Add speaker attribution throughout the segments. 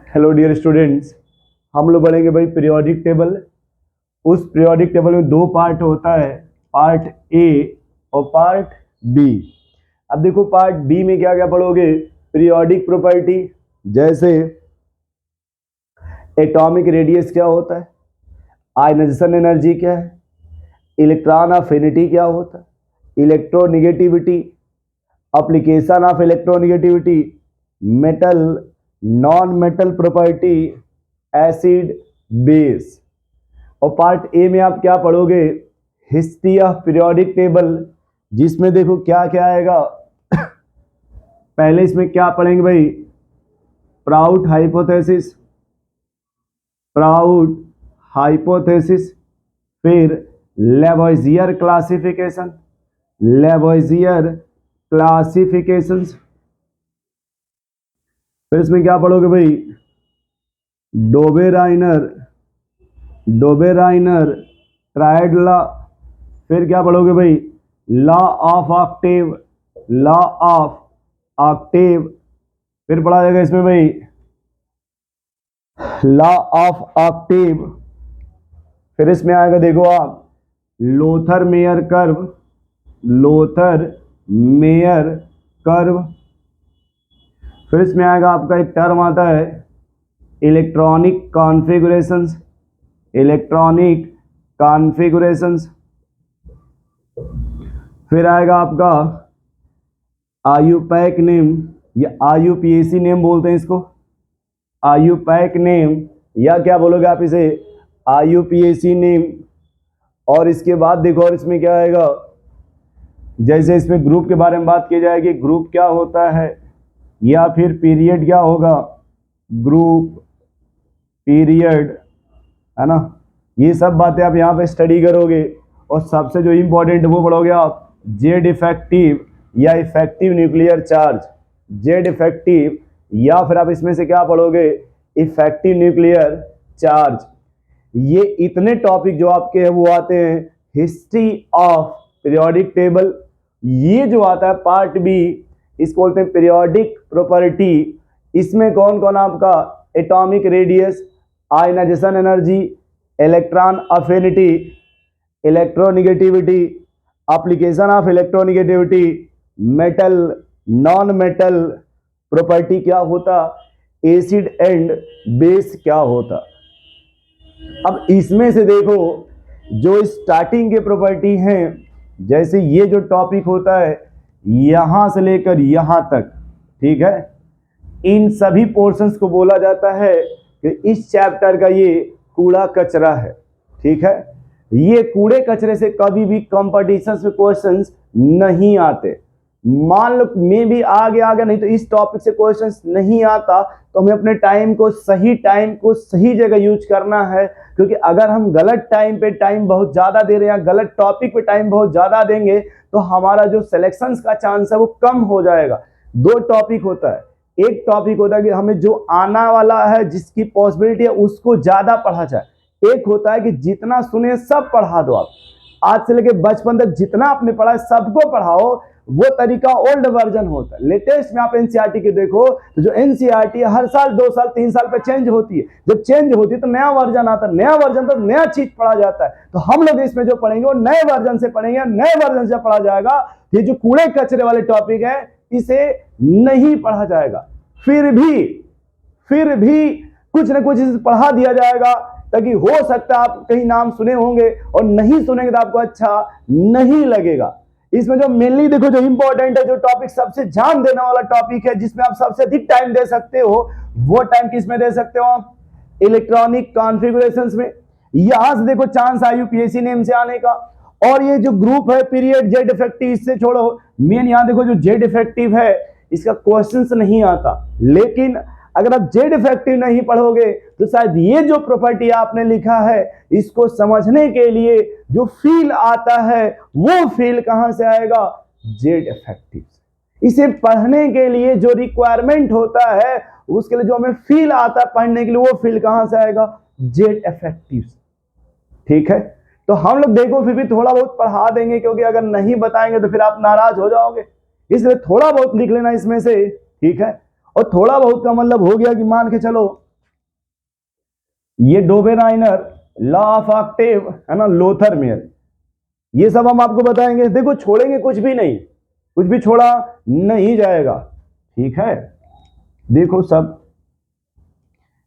Speaker 1: Hello dear students, हम लोग पढ़ेंगे भाई पीरियोडिक टेबल। उस पीरियोडिक टेबल में दो पार्ट होता है, पार्ट ए और पार्ट बी। अब देखो पार्ट बी में क्या क्या पढ़ोगे। पीरियोडिक प्रॉपर्टी, जैसे एटॉमिक रेडियस क्या होता है, आयनाइजेशन एनर्जी क्या है, इलेक्ट्रॉन अफिनिटी क्या होता है, electronegativity, application of electronegativity, metal non metal property, acid base. और पार्ट ए में आप क्या पढ़ोगे, हिस्ट्री ऑफ पीरियोडिक टेबल, जिसमें देखो क्या क्या आएगा। पहले इसमें क्या पढ़ेंगे भाई, प्राउड हाइपोथेसिस, प्राउड हाइपोथेसिस, फिर लेवोइजियर क्लासिफिकेशन, लेवोइजियर क्लासिफिकेशंस। फिर इसमें क्या पढ़ोगे भाई, डोबेराइनर, डोबेराइनर ट्रायड लॉ। फिर क्या पढ़ोगे भाई, law of Octave, law of Octave. फिर पढ़ा जाएगा इसमें भाई लॉ ऑफ ऑक्टेव। फिर इसमें आएगा देखो आप Lothar Meyer curve, Lothar Meyer curve. फिर इसमें आएगा आपका एक टर्म आता है इलेक्ट्रॉनिक कॉन्फ़िगरेशंस, इलेक्ट्रॉनिक कॉन्फ़िगरेशंस। फिर आएगा आपका आयुपैक नेम, या आयुपीएसी नेम बोलते हैं इसको, आयुपैक नेम, या क्या बोलोगे आप इसे, आयुपीएसी नेम। और इसके बाद देखो और इसमें क्या आएगा, जैसे इसमें ग्रुप के बारे में बात की जाएगी, ग्रुप क्या होता है, या फिर पीरियड क्या होगा, ग्रुप पीरियड, है ना। ये सब बातें आप यहाँ पे स्टडी करोगे। और सबसे जो इम्पोर्टेंट वो पढ़ोगे आप जेड इफेक्टिव या effective nuclear charge, Z effective, या फिर आप इसमें से क्या पढ़ोगे, इफेक्टिव न्यूक्लियर चार्ज। ये इतने टॉपिक जो आपके हैं वो आते हैं हिस्ट्री ऑफ पीरियोडिक टेबल। ये जो आता है पार्ट बी, इसको बोलते हैं पीरियोडिक प्रॉपर्टी। इसमें कौन कौन आपका atomic radius, ionisation energy, electron affinity, electronegativity, application of electronegativity, metal non metal property क्या होता, एसिड एंड बेस क्या होता। अब इसमें से देखो जो स्टार्टिंग के प्रॉपर्टी हैं, जैसे ये जो टॉपिक होता है यहां से लेकर यहां तक, ठीक है, इन सभी पोर्शंस को बोला जाता है कि इस चैप्टर का ये कूड़ा कचरा है, ठीक है। ये कूड़े कचरे से कभी भी कॉम्पिटिशन में क्वेश्चंस नहीं आते। मान लो मे भी आगे नहीं तो इस टॉपिक से क्वेश्चंस नहीं आता, तो हमें अपने टाइम को सही जगह यूज करना है। क्योंकि अगर हम गलत टाइम पे टाइम बहुत ज्यादा दे रहे हैं, गलत टॉपिक पे टाइम बहुत ज्यादा देंगे, तो हमारा जो सिलेक्शन का चांस है वो कम हो जाएगा। दो टॉपिक होता है, एक टॉपिक होता है कि हमें जो आना वाला है जिसकी पॉसिबिलिटी है उसको ज्यादा पढ़ा जाए, एक होता है कि जितना सुने सब पढ़ा दो। आप आज से लेके बचपन तक जितना आपने पढ़ा है सबको पढ़ाओ, वो तरीका ओल्ड वर्जन होता है। लेटेस्ट में आप एनसीईआरटी के देखो तो जो एनसीईआरटी हर साल 2 साल 3 साल पे चेंज होती है। जब चेंज होती है तो नया वर्जन आता है, नया वर्जन तो नया चीज पढ़ा जाता है। तो हम लोग इसमें जो पढ़ेंगे वो नए वर्जन से पढ़ेंगे, नए वर्जन से पढ़ा जाएगा। ये जो कूड़े कचरे वाले टॉपिक है इसे नहीं पढ़ा जाएगा। फिर भी कुछ ना कुछ पढ़ा दिया जाएगा, ताकि हो सकता है आप कहीं नाम सुने होंगे और नहीं सुनेंगे तो आपको अच्छा नहीं लगेगा। इसमें जो मेनली देखो जो इंपॉर्टेंट है, जो टॉपिक सबसे ध्यान देने वाला टॉपिक है, जिसमें आप सबसे अधिक टाइम दे सकते हो, वो टाइम किस में दे सकते हो आप, इलेक्ट्रॉनिक कॉन्फ़िगरेशंस में। यहां से देखो चांस आयुपीएसी नेम से आने का। और ये जो ग्रुप है पीरियड जेड इफेक्टिव, इससे छोड़ो, मेन यहां देखो जो जेड इफेक्टिव है इसका क्वेश्चंस नहीं आता। लेकिन अगर आप जेड इफेक्टिव नहीं पढ़ोगे तो शायद ये जो प्रॉपर्टी आपने लिखा है इसको समझने के लिए जो फील आता है वो फील कहां से आएगा, जेड इफेक्टिव। इसे पढ़ने के लिए जो रिक्वायरमेंट होता है, उसके लिए जो हमें फील आता है पढ़ने के लिए, वो फील कहां से आएगा, जेड इफेक्टिव। ठीक है, तो हम लोग देखो फिर भी थोड़ा बहुत पढ़ा देंगे, क्योंकि अगर नहीं बताएंगे तो फिर आप नाराज हो जाओगे, इसलिए थोड़ा बहुत लिख लेना इसमें से, ठीक है। और थोड़ा बहुत का मतलब हो गया कि मान के चलो ये डोबेराइनर, लॉ ऑफ ऑक्टेव है ना, लोथर मेयर, ये सब हम आपको बताएंगे। देखो छोड़ेंगे कुछ भी नहीं, कुछ भी छोड़ा नहीं जाएगा, ठीक है। देखो सब,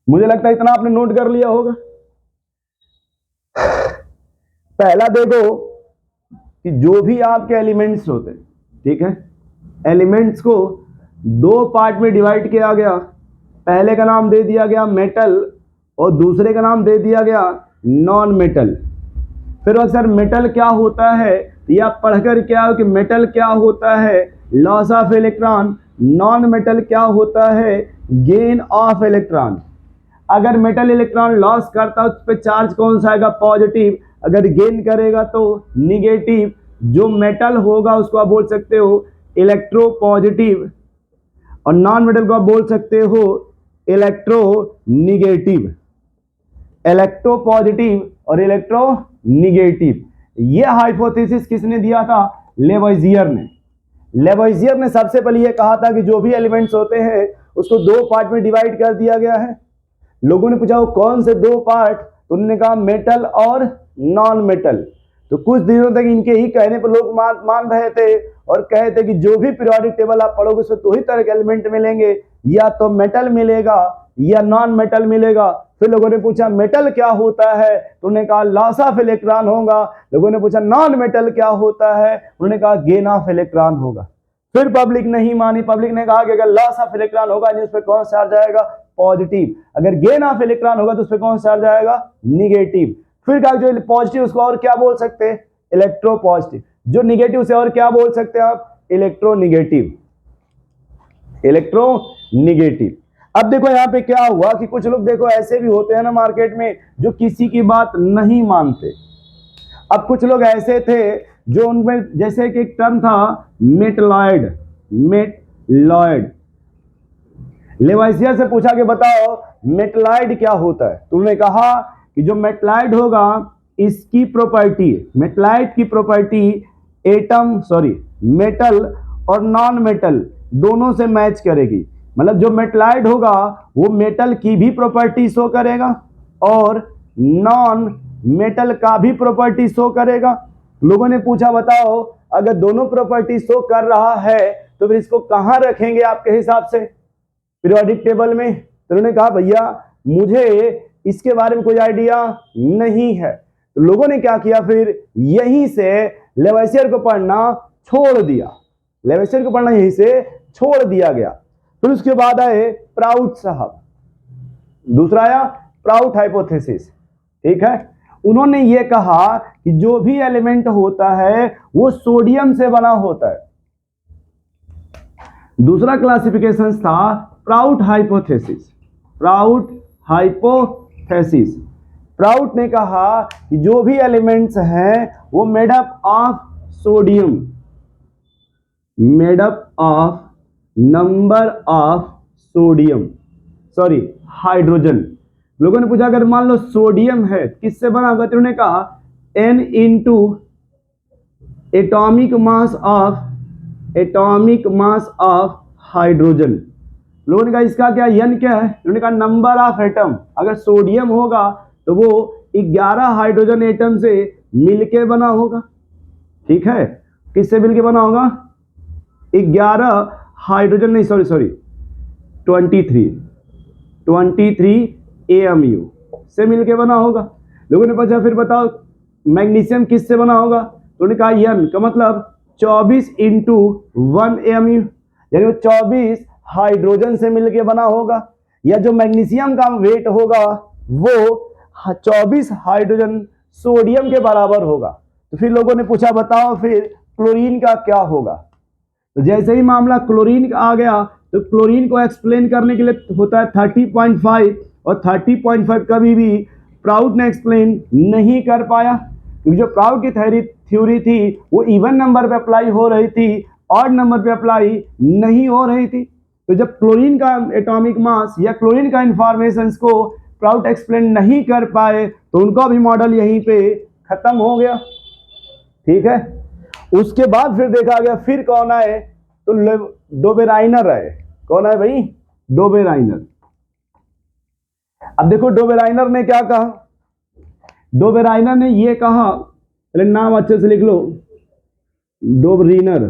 Speaker 1: मुझे लगता है इतना आपने नोट कर लिया होगा। पहला देखो कि जो भी आपके एलिमेंट्स होते हैं, ठीक है, एलिमेंट्स को दो पार्ट में डिवाइड किया गया। पहले का नाम दे दिया गया मेटल और दूसरे का नाम दे दिया गया नॉन मेटल। फिर अक्सर मेटल क्या होता है या पढ़कर क्या हो कि मेटल क्या होता है, loss of electron. Non metal क्या होता है, गेन ऑफ इलेक्ट्रॉन। अगर मेटल इलेक्ट्रॉन लॉस करता है उस पर चार्ज कौन सा आएगा, पॉजिटिव। अगर गेन करेगा तो निगेटिव। जो मेटल होगा उसको आप बोल सकते हो इलेक्ट्रो पॉजिटिव और नॉन मेटल को आप बोल सकते हो इलेक्ट्रो निगेटिव। इलेक्ट्रो पॉजिटिव और इलेक्ट्रो निगेटिव, ये हाइपोथेसिस किसने दिया था, लेवोइजियर ने। लेवोइजियर ने सबसे पहले ये कहा था कि जो भी एलिमेंट्स होते हैं उसको दो पार्ट में डिवाइड कर दिया गया है। लोगों ने पूछा वो कौन से दो पार्ट, तो उन्होंने कहा मेटल और नॉन मेटल। तो कुछ दिनों तक इनके ही कहने पर लोग मान रहे थे और कहे थे कि जो भी पीरियोडिक टेबल आप पढ़ोगे उसमें दो ही तरह के एलिमेंट मिलेंगे, या तो मेटल मिलेगा या नॉन मेटल मिलेगा। फिर लोगों ने पूछा मेटल क्या होता है, तो उन्होंने कहा लॉस ऑफ इलेक्ट्रॉन होगा। लोगों ने पूछा नॉन मेटल क्या होता है, उन्होंने कहा गेन ऑफ इलेक्ट्रॉन होगा। फिर पब्लिक नहीं मानी, पब्लिक ने कहा कि अगर लॉस ऑफ इलेक्ट्रॉन होगा उस पर कौन सा चार्ज आएगा, पॉजिटिव। अगर गेन ऑफ इलेक्ट्रॉन होगा तो उस पर कौन सा चार्ज आएगा, निगेटिव। फिर कहा जो पॉजिटिव उसको और क्या बोल सकते हैं, इलेक्ट्रो पॉजिटिव। जो निगेटिव से और क्या बोल सकते हैं आप, इलेक्ट्रो निगेटिव। Electro negative. अब देखो यहाँ पे क्या हुआ कि कुछ लोग देखो ऐसे भी होते हैं ना मार्केट में जो किसी की बात नहीं मानते। अब कुछ लोग ऐसे थे जो उनमें जैसे कि एक टर्म था मेटलॉयड। मेटलॉयड, लेवोइजियर से पूछा कि बताओ मेटलॉयड क्या होता है, तो उन्होंने कहा कि जो मेटलॉयड होगा इसकी प्रॉपर्टी, मेटलॉयड की प्रॉपर्टी मेटल और नॉन मेटल दोनों से मैच करेगी। मतलब जो मेटलॉयड होगा वो मेटल की भी प्रॉपर्टी शो करेगा और नॉन मेटल का भी प्रॉपर्टी शो करेगा। लोगों ने पूछा बताओ अगर दोनों प्रॉपर्टी शो कर रहा है तो फिर इसको कहां रखेंगे आपके हिसाब से, पीरियोडिक टेबल में। तो उन्होंने कहा भैया मुझे इसके बारे में कोई आइडिया नहीं है। तो लोगों ने क्या किया, फिर यहीं से लेवोइजियर को पढ़ना छोड़ दिया। लेवोइजियर को पढ़ना यहीं से छोड़ दिया गया। फिर उसके बाद आए प्राउट साहब, दूसरा आया प्राउट हाइपोथेसिस, ठीक है। उन्होंने ये कहा कि जो भी एलिमेंट होता है वो सोडियम से बना होता है। दूसरा क्लासिफिकेशन था proud hypothesis. Proud hypothesis, proud ने कहा कि जो भी एलिमेंट्स हैं वो made up of sodium, made up of number of sodium, hydrogen. लोगों ने पूछा अगर मान लो सोडियम है किससे बना होगा, तो उन्होंने कहा n into atomic mass of hydrogen. लोगों ने कहा इसका क्या n क्या है, उन्होंने कहा नंबर ऑफ एटम। अगर सोडियम होगा तो वो 11 हाइड्रोजन एटम से मिलके बना होगा, ठीक है। किससे मिलके बना होगा, 11 हाइड्रोजन नहीं 23 AMU से मिलके बना होगा। लोगों ने पूछा फिर बताओ मैग्नीशियम किससे बना होगा, तो उन्होंने कहा n का मतलब 24 इंटू 1 AMU, यानी वो 24 हाइड्रोजन से मिलके बना होगा। या जो मैग्नीशियम का वेट होगा वो 24 हाइड्रोजन सोडियम के बराबर होगा। तो फिर लोगों ने पूछा बताओ फिर क्लोरीन का क्या होगा। तो जैसे ही मामला क्लोरीन का आ गया तो क्लोरीन को एक्सप्लेन करने के लिए होता है 30.5, और 30.5 कभी भी प्राउट ने एक्सप्लेन नहीं कर पाया, क्योंकि जो प्राउट की थ्योरी थी वो इवन नंबर पे अप्लाई हो रही थी, ऑड नंबर पे अप्लाई नहीं हो रही थी। तो जब क्लोरीन का एटॉमिक मास या क्लोरीन का इंफॉर्मेशन को प्राउट एक्सप्लेन नहीं कर पाए तो उनका भी मॉडल यहीं पे खत्म हो गया, ठीक है। उसके बाद फिर देखा गया फिर कौन आए, तो डोबेराइनर आए। कौन आए भाई, डोबेराइनर। अब देखो डोबेराइनर ने क्या कहा, डोबेराइनर ने ये कहा, पहले नाम अच्छे से लिख लो, डोबरीनर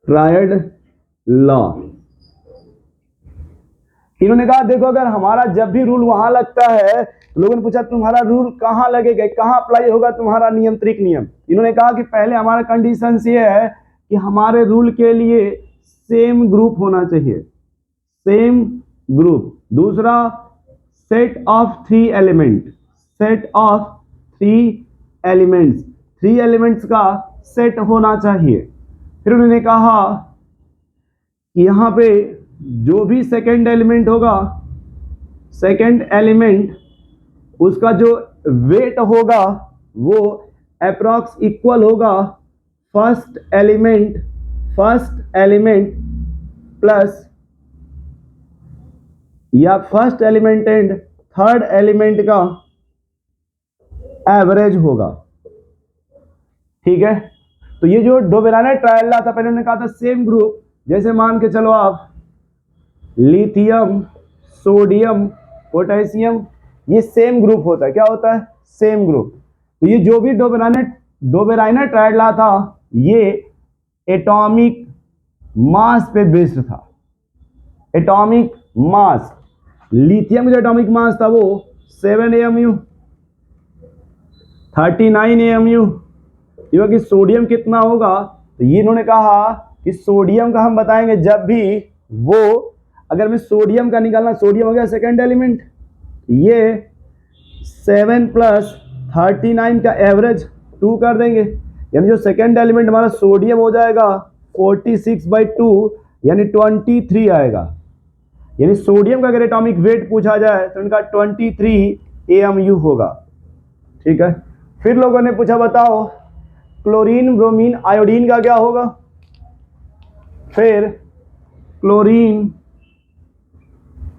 Speaker 1: ट्रायड लॉ। इन्होंने कहा देखो अगर हमारा जब भी रूल वहां लगता है, लोगों ने पूछा तुम्हारा रूल कहां लगेगा, कहां अप्लाई होगा तुम्हारा नियंत्रित नियम। इन्होंने कहा कि पहले हमारा कंडीशन ये है कि हमारे रूल के लिए सेम ग्रुप होना चाहिए, सेम ग्रुप। दूसरा set of three element, set of three elements, three elements का सेट होना चाहिए। फिर उन्होंने कहा कि यहां पे जो भी सेकेंड एलिमेंट होगा, सेकेंड एलिमेंट उसका जो वेट होगा वो अप्रॉक्स इक्वल होगा फर्स्ट एलिमेंट प्लस या first element and third element का एवरेज होगा। ठीक है, तो ये जो डोबेराइनर ट्रायल था, पहले उन्होंने कहा था सेम ग्रुप, जैसे मान के चलो आप लिथियम, सोडियम, पोटेशियम, ये सेम ग्रुप होता है। क्या होता है? Same group. तो ये जो भी डोबेराइनर ट्रायल था, ये एटॉमिक मास पे बेस्ड था, एटॉमिक मास। लिथियम का जो एटॉमिक मास था वो 7 AMU, 39 AMU। ये कि सोडियम कितना होगा, तो ये इन्होंने कहा कि सोडियम का हम बताएंगे जब भी वो, अगर मैं सोडियम का निकालना, सोडियम हो गया सेकेंड एलिमेंट, ये 7 प्लस 39 का एवरेज 2 कर देंगे, यानी जो सेकेंड एलिमेंट हमारा सोडियम हो जाएगा 46/2 यानी 23 आएगा। यानी सोडियम का अगर एटॉमिक वेट पूछा जाए तो इनका 23 AMU होगा। ठीक है, फिर लोगों ने पूछा बताओ क्लोरीन, ब्रोमीन, आयोडीन का क्या होगा। फिर क्लोरीन,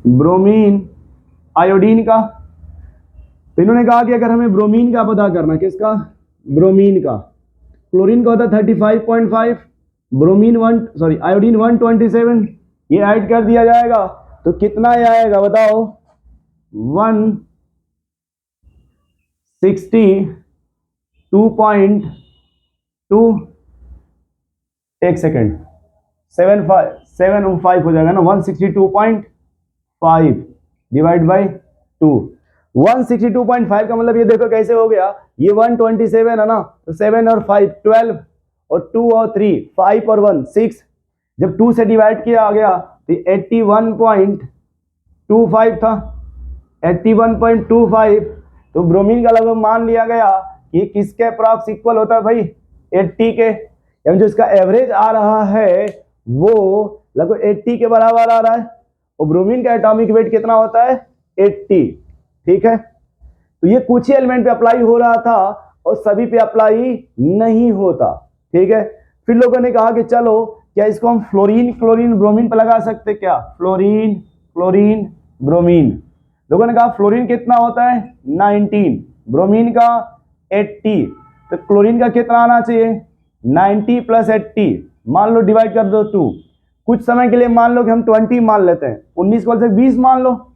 Speaker 1: ब्रोमीन, आयोडीन का, तो इन्होंने कहा कि अगर हमें ब्रोमीन का पता करना, किसका? ब्रोमीन का। क्लोरीन का होता है 35.5, ब्रोमीन आयोडीन 127, ये ऐड कर दिया जाएगा तो कितना आएगा बताओ? 162.2, एक सेकेंड, 7.5 हो जाएगा ना, 162.5 डिवाइड बाई 2। 162.5 का मतलब ये देखो कैसे हो गया, ये 127 है ना, तो 7 और 5 12 और 2 और 3 5 और 1 6, जब 2 से डिवाइड किया आ गया तो 81.25 था, 81.25। तो ब्रोमीन का लगभग मान लिया गया कि किसके अप्रॉक्स इक्वल होता है भाई? 80 के, यानी जो इसका एवरेज आ रहा है वो लगभग 80 के बराबर आ रहा है। और ब्रोमीन का एटॉमिक वेट कितना होता है? 80। ठीक है, तो ये कुछ ही एलिमेंट पे अप्लाई हो रहा था और सभी पे अप्लाई नहीं होता। ठीक है, फिर लोगों ने कहा कि चलो क्या इसको हम फ्लोरीन, क्लोरीन, ब्रोमीन पे लगा सकते क्या? Fluorine, chlorine, bromine. लोगों ने कहा फ्लोरीन कितना होता है? 19, ब्रोमीन का 80, तो क्लोरीन का कितना आना चाहिए? 90 प्लस 80, मान लो डिवाइड कर दो 2। कुछ समय के लिए मान लो कि हम 20 मान लेते हैं, 19 को 20 मान लो,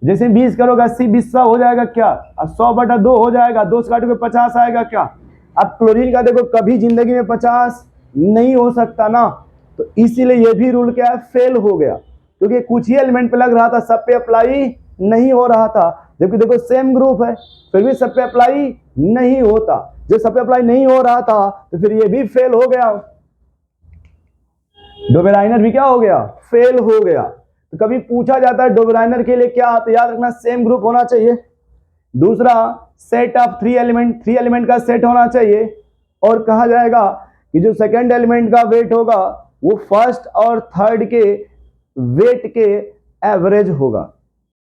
Speaker 1: जैसे 20 करोगे 80 20 100 हो जाएगा क्या? अब 100/2 हो जाएगा, 2 से काटोगे 50 आएगा क्या? अब क्लोरीन का देखो कभी जिंदगी में 50 नहीं हो सकता ना, तो इसीलिए ये भी रूल क्या है? फेल हो गया, क्योंकि कुछ ही एलिमेंट पे लग रहा था, सब पे अप्लाई नहीं हो रहा था। जबकि देखो सेम ग्रुप है फिर भी सब पे अप्लाई नहीं होता, जब सब पे अप्लाई नहीं हो रहा था तो फिर ये भी फेल हो गया, डोबेराइनर भी क्या हो गया? फेल हो गया। तो कभी पूछा जाता है डोबेराइनर के लिए क्या, तो याद रखना सेम ग्रुप होना चाहिए। दूसरा सेट ऑफ थ्री एलिमेंट का सेट होना चाहिए, और कहा जाएगा कि जो सेकेंड एलिमेंट का वेट होगा वो फर्स्ट और थर्ड के वेट के एवरेज होगा।